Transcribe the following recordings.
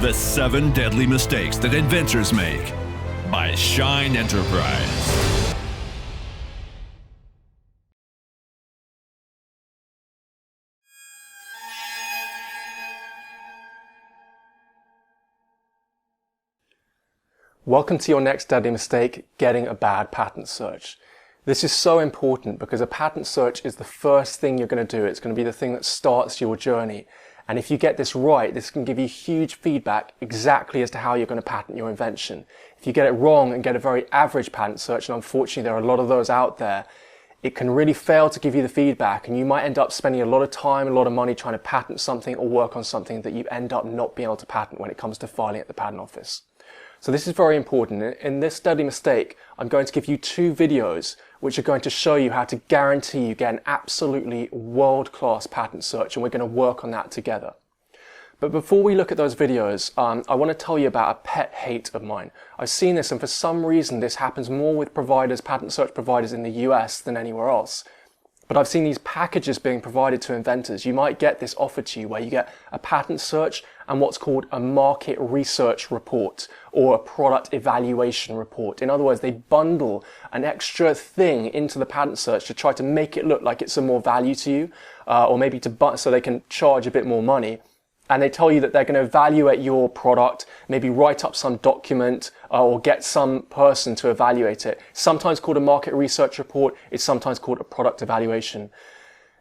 The 7 Deadly Mistakes That Inventors Make by Shine Enterprise. Welcome to your next deadly mistake, getting a bad patent search. This is so important because a patent search is the first thing you're going to do. It's going to be the thing that starts your journey. And if you get this right, this can give you huge feedback exactly as to how you're going to patent your invention. If you get it wrong and get a very average patent search, and unfortunately there are a lot of those out there, it can really fail to give you the feedback, and you might end up spending a lot of time, a lot of money trying to patent something or work on something that you end up not being able to patent when it comes to filing at the patent office. So this is very important. In this deadly mistake, I'm going to give you 2 videos which are going to show you how to guarantee you get an absolutely world-class patent search, and we're going to work on that together. But before we look at those videos, I want to tell you about a pet hate of mine. I've seen this, and for some reason this happens more with providers, patent search providers in the US than anywhere else. But I've seen these packages being provided to inventors. You might get this offered to you where you get a patent search and what's called a market research report or a product evaluation report. In other words, they bundle an extra thing into the patent search to try to make it look like it's of more value to you, or maybe so they can charge a bit more money. And they tell you that they're going to evaluate your product, maybe write up some document or get some person to evaluate it. Sometimes called a market research report, it's sometimes called a product evaluation.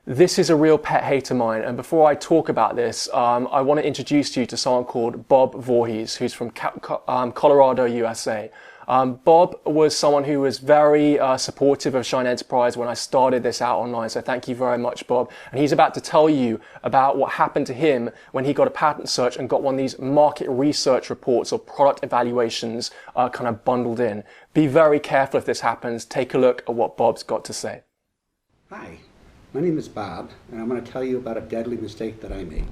This is a real pet hate of mine, and before I talk about this, I want to introduce you to someone called Bob Voorhees, who's from Colorado, USA. Bob was someone who was very supportive of Shine Enterprise when I started this out online, so thank you very much, Bob. And he's about to tell you about what happened to him when he got a patent search and got one of these market research reports or product evaluations kind of bundled in. Be very careful if this happens. Take a look at what Bob's got to say. Hi, my name is Bob, and I'm going to tell you about a deadly mistake that I made.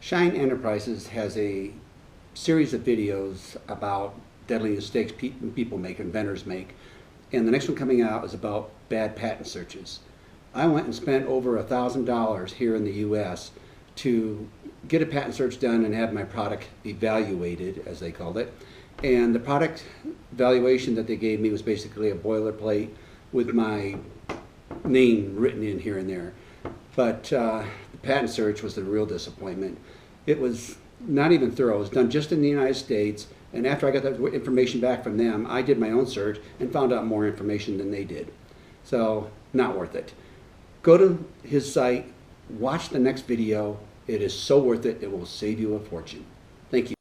Shine Enterprises has a series of videos about deadly mistakes people make, inventors make, and the next one coming out is about bad patent searches. I went and spent over $1,000 here in the US to get a patent search done and have my product evaluated, as they called it. And the product evaluation that they gave me was basically a boilerplate with my name written in here and there. But the patent search was the real disappointment. It was not even thorough. It was done just in the United States, and after I got that information back from them, I did my own search and found out more information than they did. So, not worth it. Go to his site, watch the next video. It is so worth it. It will save you a fortune. Thank you.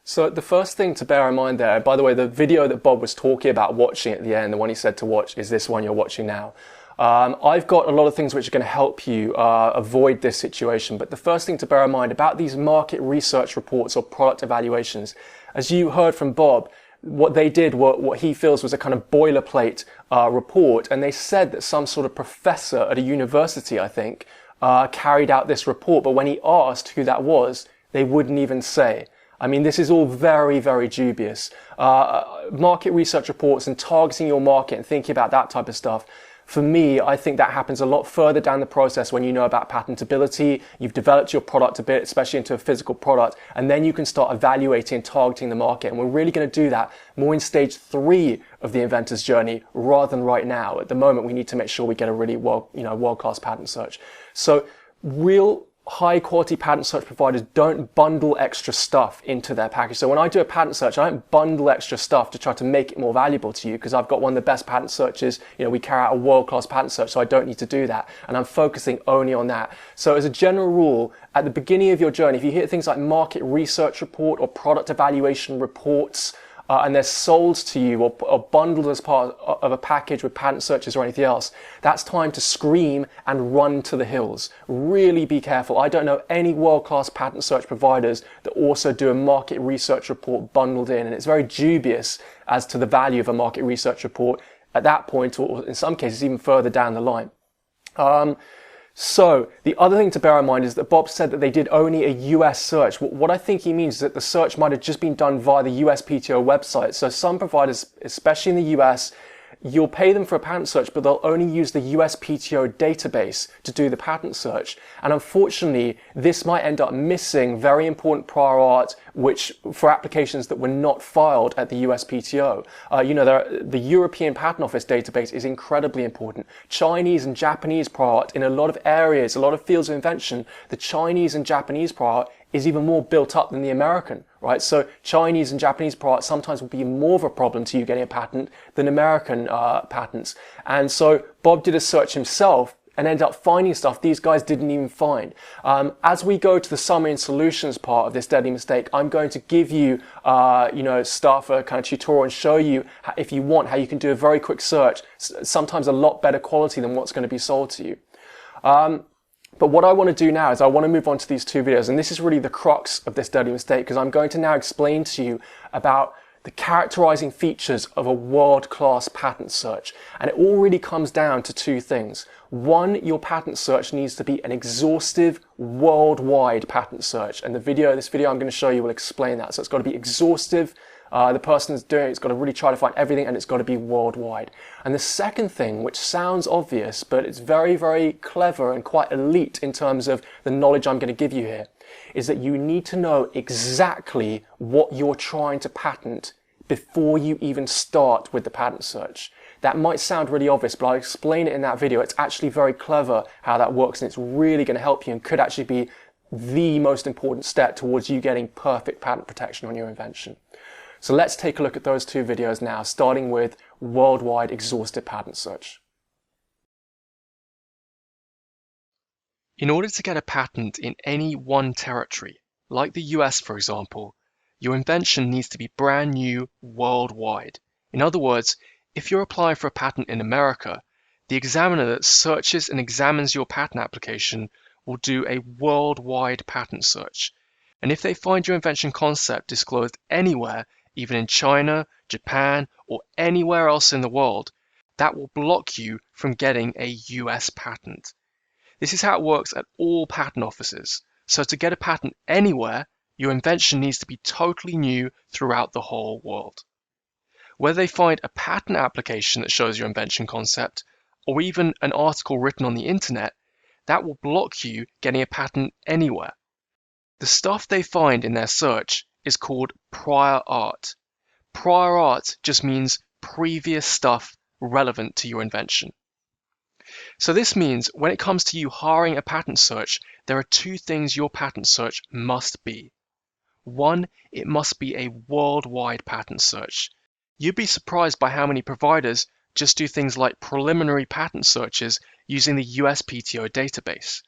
So the first thing to bear in mind there, by the way, the video that Bob was talking about watching at the end, the one he said to watch, is this one you're watching now. I've got a lot of things which are going to help you avoid this situation, but the first thing to bear in mind about these market research reports or product evaluations, as you heard from Bob, what they did, what he feels was a kind of boilerplate report, and they said that some sort of professor at a university, I think, carried out this report, but when he asked who that was, they wouldn't even say. I mean, this is all very, very dubious. Market research reports and targeting your market and thinking about that type of stuff, for me, I think that happens a lot further down the process when you know about patentability, you've developed your product a bit, especially into a physical product, and then you can start evaluating and targeting the market. And we're really going to do that more in stage 3 of the inventor's journey rather than right now. At the moment, we need to make sure we get a really world-class patent search. So real high quality patent search providers don't bundle extra stuff into their package. So when I do a patent search, I don't bundle extra stuff to try to make it more valuable to you because I've got one of the best patent searches. We carry out a world-class patent search, so I don't need to do that. And I'm focusing only on that. So as a general rule, at the beginning of your journey, if you hear things like market research report or product evaluation reports, and they're sold to you or bundled as part of a package with patent searches or anything else, that's time to scream and run to the hills. Really be careful. I don't know any world-class patent search providers that also do a market research report bundled in, and it's very dubious as to the value of a market research report at that point, or in some cases even further down the line. So the other thing to bear in mind is that Bob said that they did only a US search. What I think he means is that the search might have just been done via the USPTO website. So some providers, especially in the US, you'll pay them for a patent search, but they'll only use the USPTO database to do the patent search. And unfortunately, this might end up missing very important prior art, which for applications that were not filed at the USPTO. The European Patent Office database is incredibly important. Chinese and Japanese prior art in a lot of areas, a lot of fields of invention, the Chinese and Japanese prior art is even more built up than the American, right? So Chinese and Japanese prior art sometimes will be more of a problem to you getting a patent than American patents. And so Bob did a search himself and ended up finding stuff these guys didn't even find. As we go to the summary and solutions part of this deadly mistake, I'm going to give you, stuff, a kind of tutorial, and show you, if you want, how you can do a very quick search, sometimes a lot better quality than what's going to be sold to you. But what I want to do now is I want to move on to these two videos, and this is really the crux of this deadly mistake, because I'm going to now explain to you about the characterizing features of a world-class patent search. And it all really comes down to two things. One, your patent search needs to be an exhaustive, worldwide patent search. And this video I'm going to show you will explain that. So it's got to be exhaustive. The person that's doing it's got to really try to find everything, and it's got to be worldwide. And the second thing, which sounds obvious, but it's very, very clever and quite elite in terms of the knowledge I'm going to give you here, is that you need to know exactly what you're trying to patent before you even start with the patent search. That might sound really obvious, but I'll explain it in that video. It's actually very clever how that works, and it's really going to help you and could actually be the most important step towards you getting perfect patent protection on your invention. So let's take a look at those two videos now, starting with worldwide exhaustive patent search. In order to get a patent in any one territory, like the US for example, your invention needs to be brand new worldwide. In other words, if you're applying for a patent in America, the examiner that searches and examines your patent application will do a worldwide patent search. And if they find your invention concept disclosed anywhere, even in China, Japan, or anywhere else in the world, that will block you from getting a US patent. This is how it works at all patent offices. So to get a patent anywhere, your invention needs to be totally new throughout the whole world. Whether they find a patent application that shows your invention concept, or even an article written on the internet, that will block you getting a patent anywhere. The stuff they find in their search is called prior art. Prior art just means previous stuff relevant to your invention. So this means when it comes to you hiring a patent search, there are two things your patent search must be. One, it must be a worldwide patent search. You'd be surprised by how many providers just do things like preliminary patent searches using the USPTO database.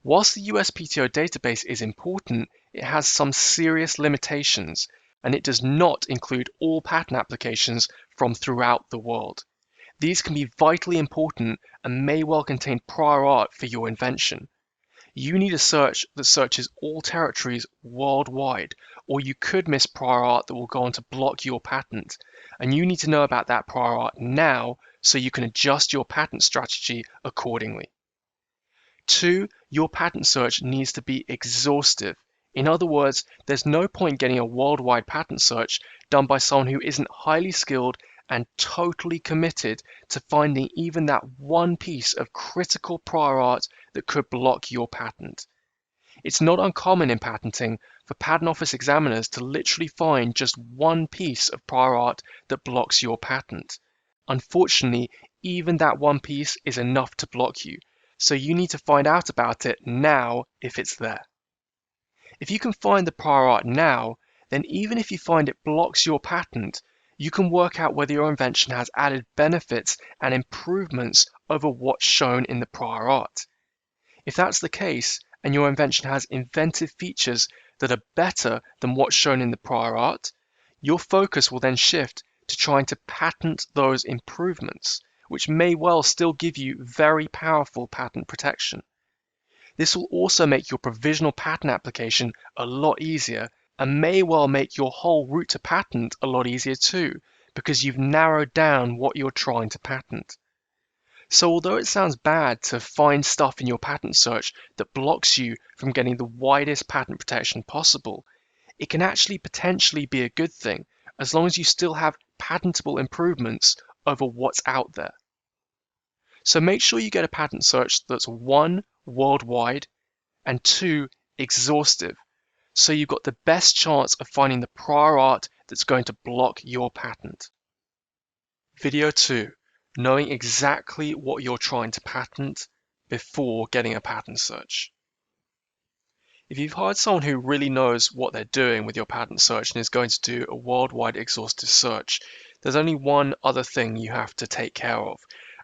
Whilst the USPTO database is important, it has some serious limitations, and it does not include all patent applications from throughout the world. These can be vitally important and may well contain prior art for your invention. You need a search that searches all territories worldwide, or you could miss prior art that will go on to block your patent. And you need to know about that prior art now so you can adjust your patent strategy accordingly. Two, your patent search needs to be exhaustive. In other words, there's no point getting a worldwide patent search done by someone who isn't highly skilled and totally committed to finding even that one piece of critical prior art that could block your patent. It's not uncommon in patenting for patent office examiners to literally find just one piece of prior art that blocks your patent. Unfortunately, even that one piece is enough to block you, so you need to find out about it now if it's there. If you can find the prior art now, then even if you find it blocks your patent, you can work out whether your invention has added benefits and improvements over what's shown in the prior art. If that's the case, and your invention has inventive features that are better than what's shown in the prior art, your focus will then shift to trying to patent those improvements, which may well still give you very powerful patent protection. This will also make your provisional patent application a lot easier and may well make your whole route to patent a lot easier too, because you've narrowed down what you're trying to patent. So although it sounds bad to find stuff in your patent search that blocks you from getting the widest patent protection possible, it can actually potentially be a good thing as long as you still have patentable improvements over what's out there. So make sure you get a patent search that's 1, worldwide, and 2, exhaustive, so you've got the best chance of finding the prior art that's going to block your patent. Video 2, knowing exactly what you're trying to patent before getting a patent search. If you've hired someone who really knows what they're doing with your patent search and is going to do a worldwide exhaustive search, there's only one other thing you have to take care of,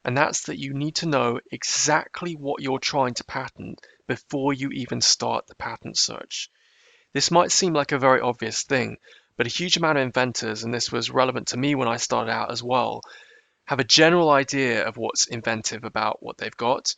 and that's that you need to know exactly what you're trying to patent before you even start the patent search. This might seem like a very obvious thing, but a huge amount of inventors, and this was relevant to me when I started out as well, have a general idea of what's inventive about what they've got,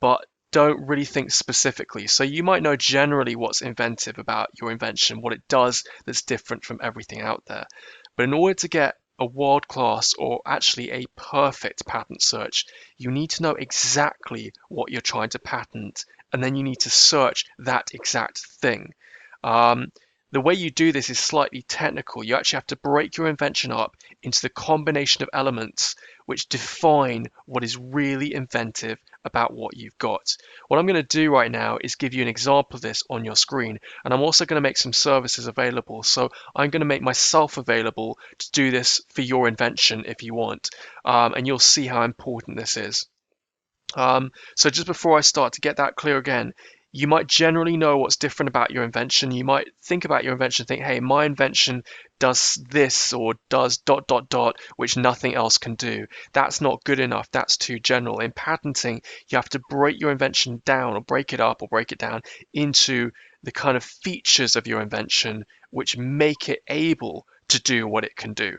but don't really think specifically. So you might know generally what's inventive about your invention, what it does that's different from everything out there. But in order to get a world-class or actually a perfect patent search, you need to know exactly what you're trying to patent, and then you need to search that exact thing. The way you do this is slightly technical. You actually have to break your invention up into the combination of elements which define what is really inventive about what you've got. What I'm going to do right now is give you an example of this on your screen, and I'm also going to make some services available. So I'm going to make myself available to do this for your invention if you want, and you'll see how important this is. So just before I start, to get that clear again, you might generally know what's different about your invention. You might think about your invention, think, hey, my invention does this or does ... which nothing else can do. That's not good enough. That's too general. In patenting, you have to break your invention down, or break it up or break it down into the kind of features of your invention which make it able to do what it can do.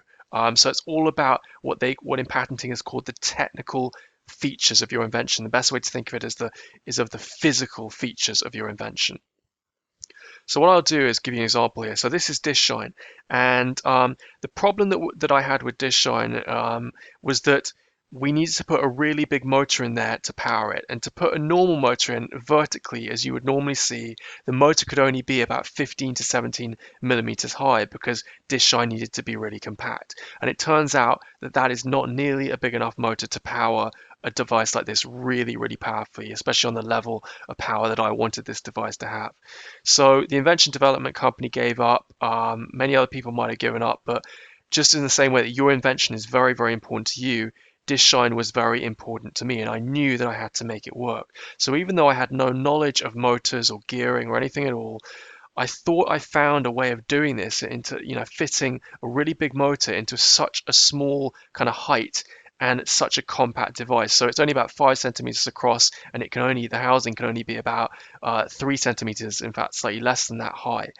So it's all about what in patenting is called the technical features of your invention. The best way to think of it is of the physical features of your invention. So what I'll do is give you an example here. So this is dish shine, and the problem that I had with dish shine was that we needed to put a really big motor in there to power it, and to put a normal motor in vertically, as you would normally see, the motor could only be about 15 to 17 millimeters high, because dish shine needed to be really compact. And it turns out that that is not nearly a big enough motor to power a device like this really, really powerfully, especially on the level of power that I wanted this device to have. So the invention development company gave up. Many other people might have given up, but just in the same way that your invention is very, very important to you, dish shine was very important to me, and I knew that I had to make it work. So even though I had no knowledge of motors or gearing or anything at all, I thought I found a way of doing this into, fitting a really big motor into such a small kind of height and such a compact device. So it's only about 5 centimeters across, and the housing can only be about 3 centimeters, in fact, slightly less than that high.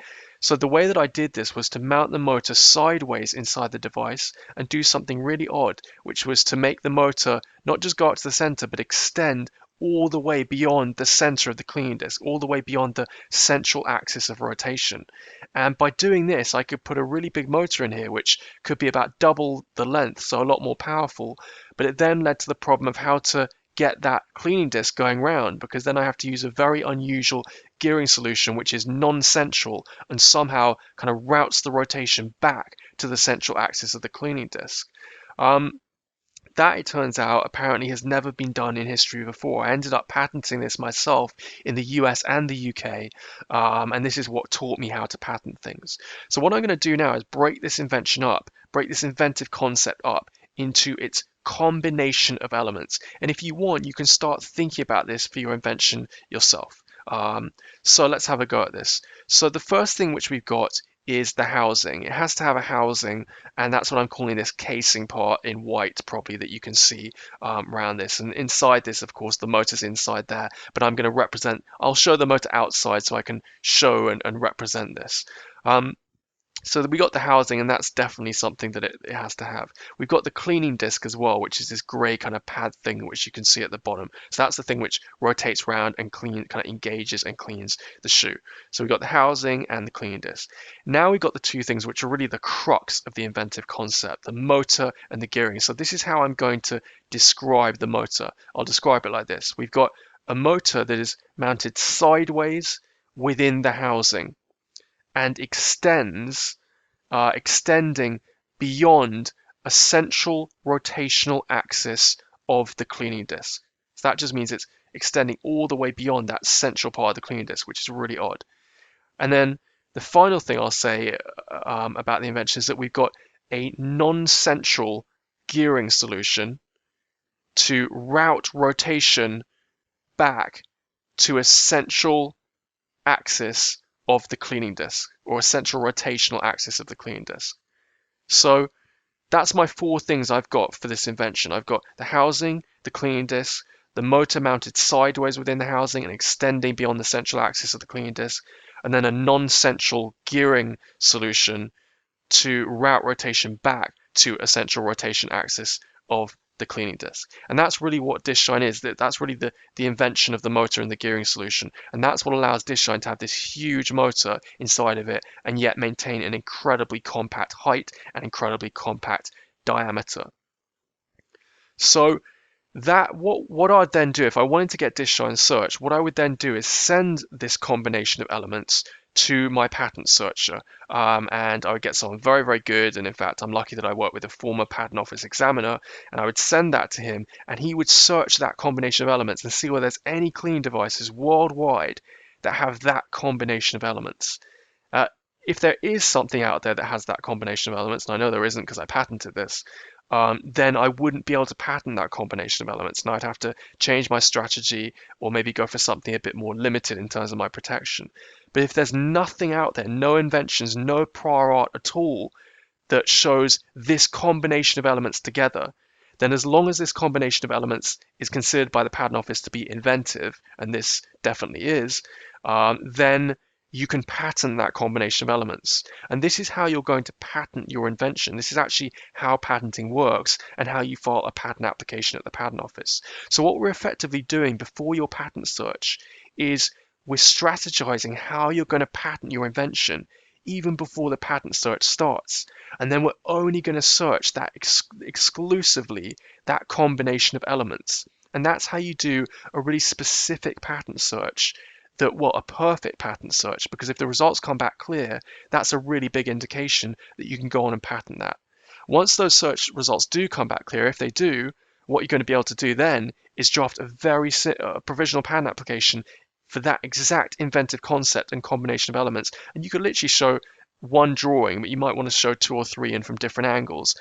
So the way that I did this was to mount the motor sideways inside the device and do something really odd, which was to make the motor not just go up to the center, but extend all the way beyond the center of the cleaning disc, all the way beyond the central axis of rotation. And by doing this, I could put a really big motor in here, which could be about double the length, so a lot more powerful. But it then led to the problem of how to get that cleaning disc going round, because then I have to use a very unusual gearing solution which is non-central and somehow kind of routes the rotation back to the central axis of the cleaning disc. That, it turns out, apparently has never been done in history before. I ended up patenting this myself in the US and the UK, and this is what taught me how to patent things. So what I'm going to do now is break this invention up, break this inventive concept up into its combination of elements. And if you want, you can start thinking about this for your invention yourself. So let's have a go at this. So the first thing which we've got is the housing. It has to have a housing, and that's what I'm calling this casing part in white, probably, that you can see around this. And inside this, of course, the motor's inside there, but I'll show the motor outside so I can show and represent this. So we got the housing, and that's definitely something that it has to have. We've got the cleaning disc as well, which is this grey kind of pad thing which you can see at the bottom. So that's the thing which rotates around and kind of engages and cleans the shoe. So we've got the housing and the cleaning disc. Now we've got the two things which are really the crux of the inventive concept, the motor and the gearing. So this is how I'm going to describe the motor. I'll describe it like this. We've got a motor that is mounted sideways within the housing and extending beyond a central rotational axis of the cleaning disc. So that just means it's extending all the way beyond that central part of the cleaning disc, which is really odd. And then the final thing I'll say about the invention is that we've got a non-central gearing solution to route rotation back to a central axis of the cleaning disc, or a central rotational axis of the cleaning disc. So that's my 4 things I've got for this invention. I've got the housing, the cleaning disc, the motor mounted sideways within the housing and extending beyond the central axis of the cleaning disc, and then a non-central gearing solution to route rotation back to a central rotation axis of the cleaning disc. And that's really what DiskShine is. That's really the invention of the motor and the gearing solution. And that's what allows DiskShine to have this huge motor inside of it and yet maintain an incredibly compact height and incredibly compact diameter. So that what I'd then do if I wanted to get DiskShine search, what I would then do is send this combination of elements to my patent searcher, and I would get someone very, very good. And in fact, I'm lucky that I work with a former patent office examiner, and I would send that to him, and he would search that combination of elements and see whether there's any cleaning devices worldwide that have that combination of elements. If there is something out there that has that combination of elements, and I know there isn't because I patented this, then I wouldn't be able to patent that combination of elements, and I'd have to change my strategy or maybe go for something a bit more limited in terms of my protection. But if there's nothing out there, no inventions, no prior art at all that shows this combination of elements together, then as long as this combination of elements is considered by the Patent Office to be inventive, and this definitely is, then you can patent that combination of elements. And this is how you're going to patent your invention. This is actually how patenting works and how you file a patent application at the Patent Office. So what we're effectively doing before your patent search is we're strategizing how you're going to patent your invention even before the patent search starts. And then we're only going to search that exclusively, that combination of elements. And that's how you do a really specific patent search, a perfect patent search, because if the results come back clear, that's a really big indication that you can go on and patent that. Once those search results do come back clear, if they do, what you're going to be able to do then is draft a very provisional patent application for that exact inventive concept and combination of elements. And you could literally show one drawing, but you might want to show 2 or 3 in from different angles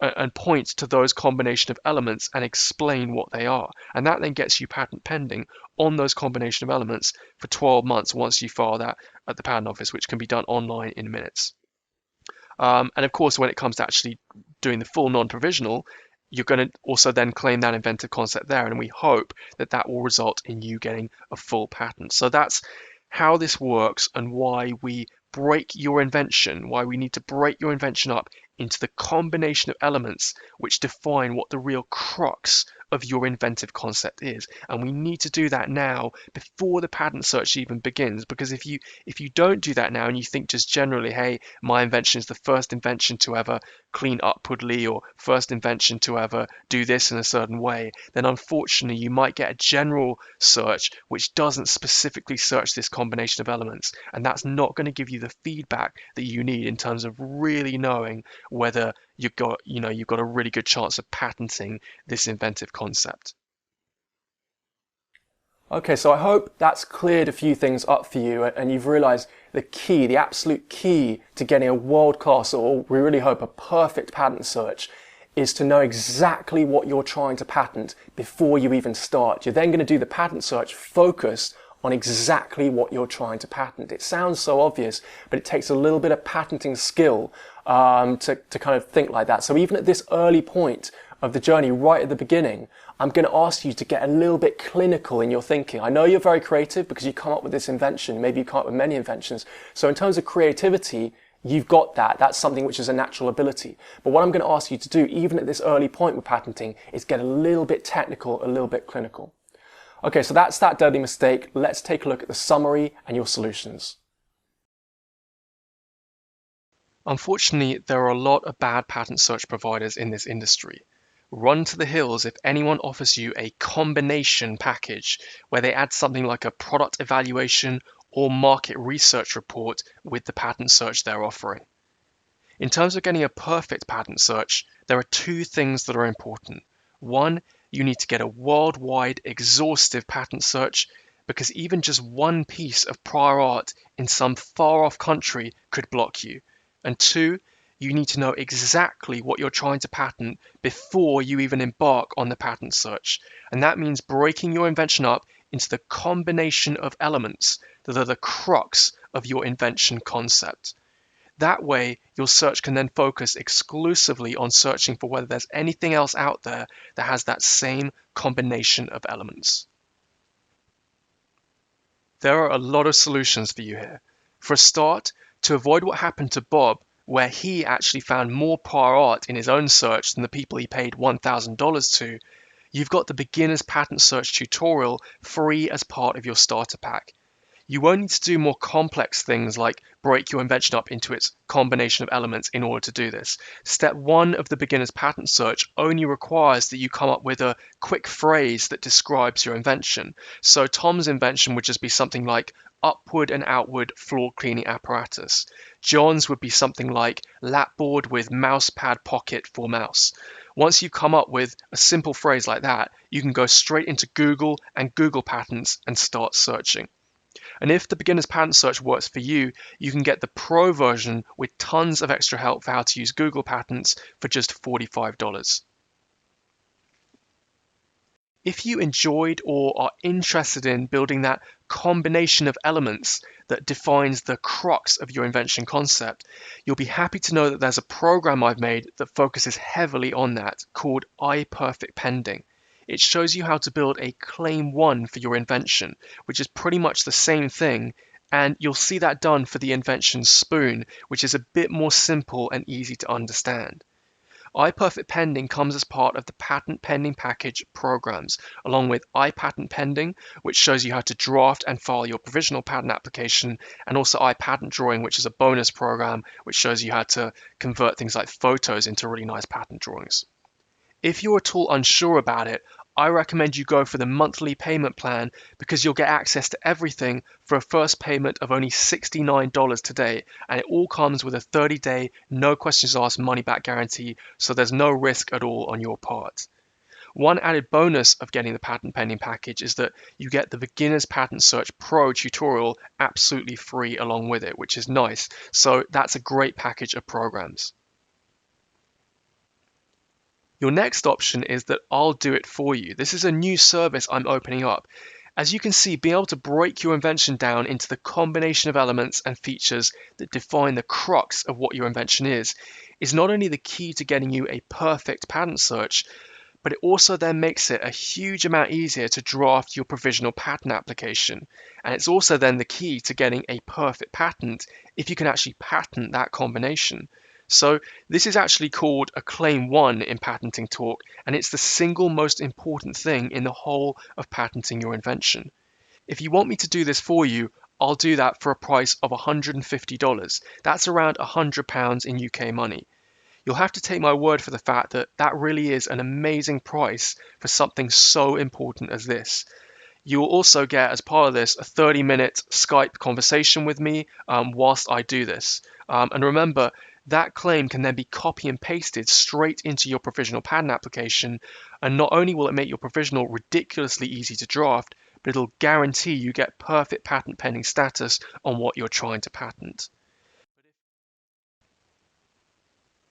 and point to those combination of elements and explain what they are. And that then gets you patent pending on those combination of elements for 12 months once you file that at the Patent Office, which can be done online in minutes. And of course, when it comes to actually doing the full non-provisional, you're going to also then claim that inventive concept there, and we hope that that will result in you getting a full patent. So that's how this works and why we break your invention, why we need to break your invention up into the combination of elements which define what the real crux of your inventive concept is. And we need to do that now before the patent search even begins, because if you don't do that now and you think just generally, hey, my invention is the first invention to ever clean upwardly or first invention to ever do this in a certain way, then unfortunately you might get a general search which doesn't specifically search this combination of elements, and that's not going to give you the feedback that you need in terms of really knowing whether you've got a really good chance of patenting this inventive concept. Okay, so I hope that's cleared a few things up for you and you've realized the absolute key to getting a world-class, or we really hope a perfect patent search, is to know exactly what you're trying to patent before you even start. You're then going to do the patent search focused on exactly what you're trying to patent. It sounds so obvious, but it takes a little bit of patenting skill to kind of think like that. So even at this early point of the journey, right at the beginning, I'm going to ask you to get a little bit clinical in your thinking. I know you're very creative because you come up with this invention. Maybe you come up with many inventions. So in terms of creativity, you've got that. That's something which is a natural ability. But what I'm going to ask you to do, even at this early point with patenting, is get a little bit technical, a little bit clinical. Okay, so that's that deadly mistake. Let's take a look at the summary and your solutions. Unfortunately, there are a lot of bad patent search providers in this industry. Run to the hills if anyone offers you a combination package where they add something like a product evaluation or market research report with the patent search they're offering. In terms of getting a perfect patent search, there are two things that are important. One, you need to get a worldwide exhaustive patent search because even just one piece of prior art in some far off country could block you. And two, you need to know exactly what you're trying to patent before you even embark on the patent search. And that means breaking your invention up into the combination of elements that are the crux of your invention concept. That way, your search can then focus exclusively on searching for whether there's anything else out there that has that same combination of elements. There are a lot of solutions for you here. For a start, to avoid what happened to Bob, where he actually found more prior art in his own search than the people he paid $1,000 to, you've got the beginner's patent search tutorial free as part of your starter pack. You won't need to do more complex things like break your invention up into its combination of elements in order to do this. Step 1 of the beginner's patent search only requires that you come up with a quick phrase that describes your invention. So Tom's invention would just be something like upward and outward floor cleaning apparatus. John's would be something like lapboard with mousepad pocket for mouse. Once you've come up with a simple phrase like that, you can go straight into Google and Google Patents and start searching. And if the beginner's patent search works for you, you can get the pro version with tons of extra help for how to use Google Patents for just $45. If you enjoyed or are interested in building that combination of elements that defines the crux of your invention concept, you'll be happy to know that there's a program I've made that focuses heavily on that called iPerfect Pending. It shows you how to build a claim 1 for your invention, which is pretty much the same thing, and you'll see that done for the invention spoon, which is a bit more simple and easy to understand. iPerfect Pending comes as part of the Patent Pending package programs, along with iPatent Pending, which shows you how to draft and file your provisional patent application, and also iPatent Drawing, which is a bonus program which shows you how to convert things like photos into really nice patent drawings. If you're at all unsure about it, I recommend you go for the monthly payment plan because you'll get access to everything for a first payment of only $69 today, and it all comes with a 30-day, no questions asked money-back guarantee, so there's no risk at all on your part. One added bonus of getting the Patent Pending package is that you get the Beginner's Patent Search Pro tutorial absolutely free along with it, which is nice. So that's a great package of programs. Your next option is that I'll do it for you. This is a new service I'm opening up. As you can see, being able to break your invention down into the combination of elements and features that define the crux of what your invention is not only the key to getting you a perfect patent search, but it also then makes it a huge amount easier to draft your provisional patent application. And it's also then the key to getting a perfect patent if you can actually patent that combination. So this is actually called a claim 1 in patenting talk, and it's the single most important thing in the whole of patenting your invention. If you want me to do this for you, I'll do that for a price of $150. That's around £100 in UK money. You'll have to take my word for the fact that that really is an amazing price for something so important as this. You will also get, as part of this, a 30-minute Skype conversation with me whilst I do this. And remember, that claim can then be copy and pasted straight into your provisional patent application, and not only will it make your provisional ridiculously easy to draft, but it'll guarantee you get perfect patent pending status on what you're trying to patent.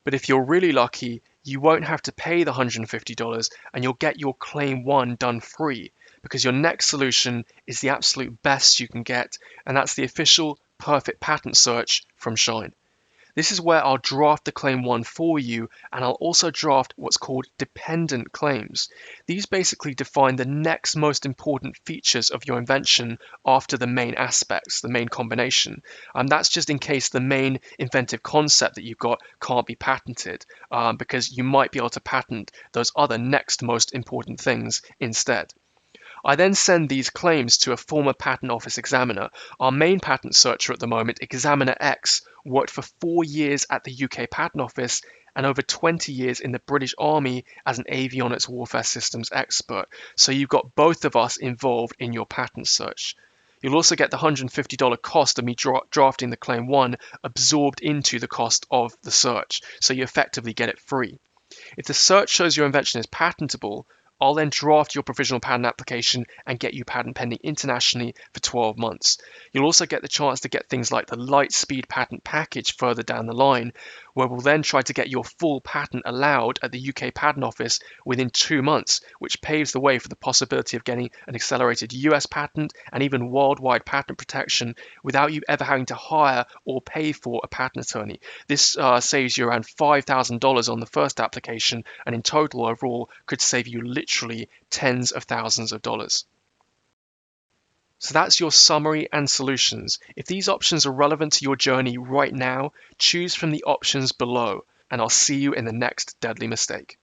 But if you're really lucky, you won't have to pay the $150 and you'll get your claim 1 done free, because your next solution is the absolute best you can get, and that's the official perfect patent search from Shine. This is where I'll draft the claim 1 for you, and I'll also draft what's called dependent claims. These basically define the next most important features of your invention after the main aspects, the main combination. That's just in case the main inventive concept that you've got can't be patented, because you might be able to patent those other next most important things instead. I then send these claims to a former patent office examiner. Our main patent searcher at the moment, Examiner X, worked for 4 years at the UK Patent Office and over 20 years in the British Army as an avionics warfare systems expert. So you've got both of us involved in your patent search. You'll also get the $150 cost of me drafting the claim 1 absorbed into the cost of the search, so you effectively get it free. If the search shows your invention is patentable, I'll then draft your provisional patent application and get you patent pending internationally for 12 months. You'll also get the chance to get things like the light speed patent package further down the line, where we'll then try to get your full patent allowed at the UK Patent Office within 2 months, which paves the way for the possibility of getting an accelerated US patent and even worldwide patent protection without you ever having to hire or pay for a patent attorney. This saves you around $5,000 on the first application, and in total overall could save you literally tens of thousands of dollars. So that's your summary and solutions. If these options are relevant to your journey right now, choose from the options below, and I'll see you in the next deadly mistake.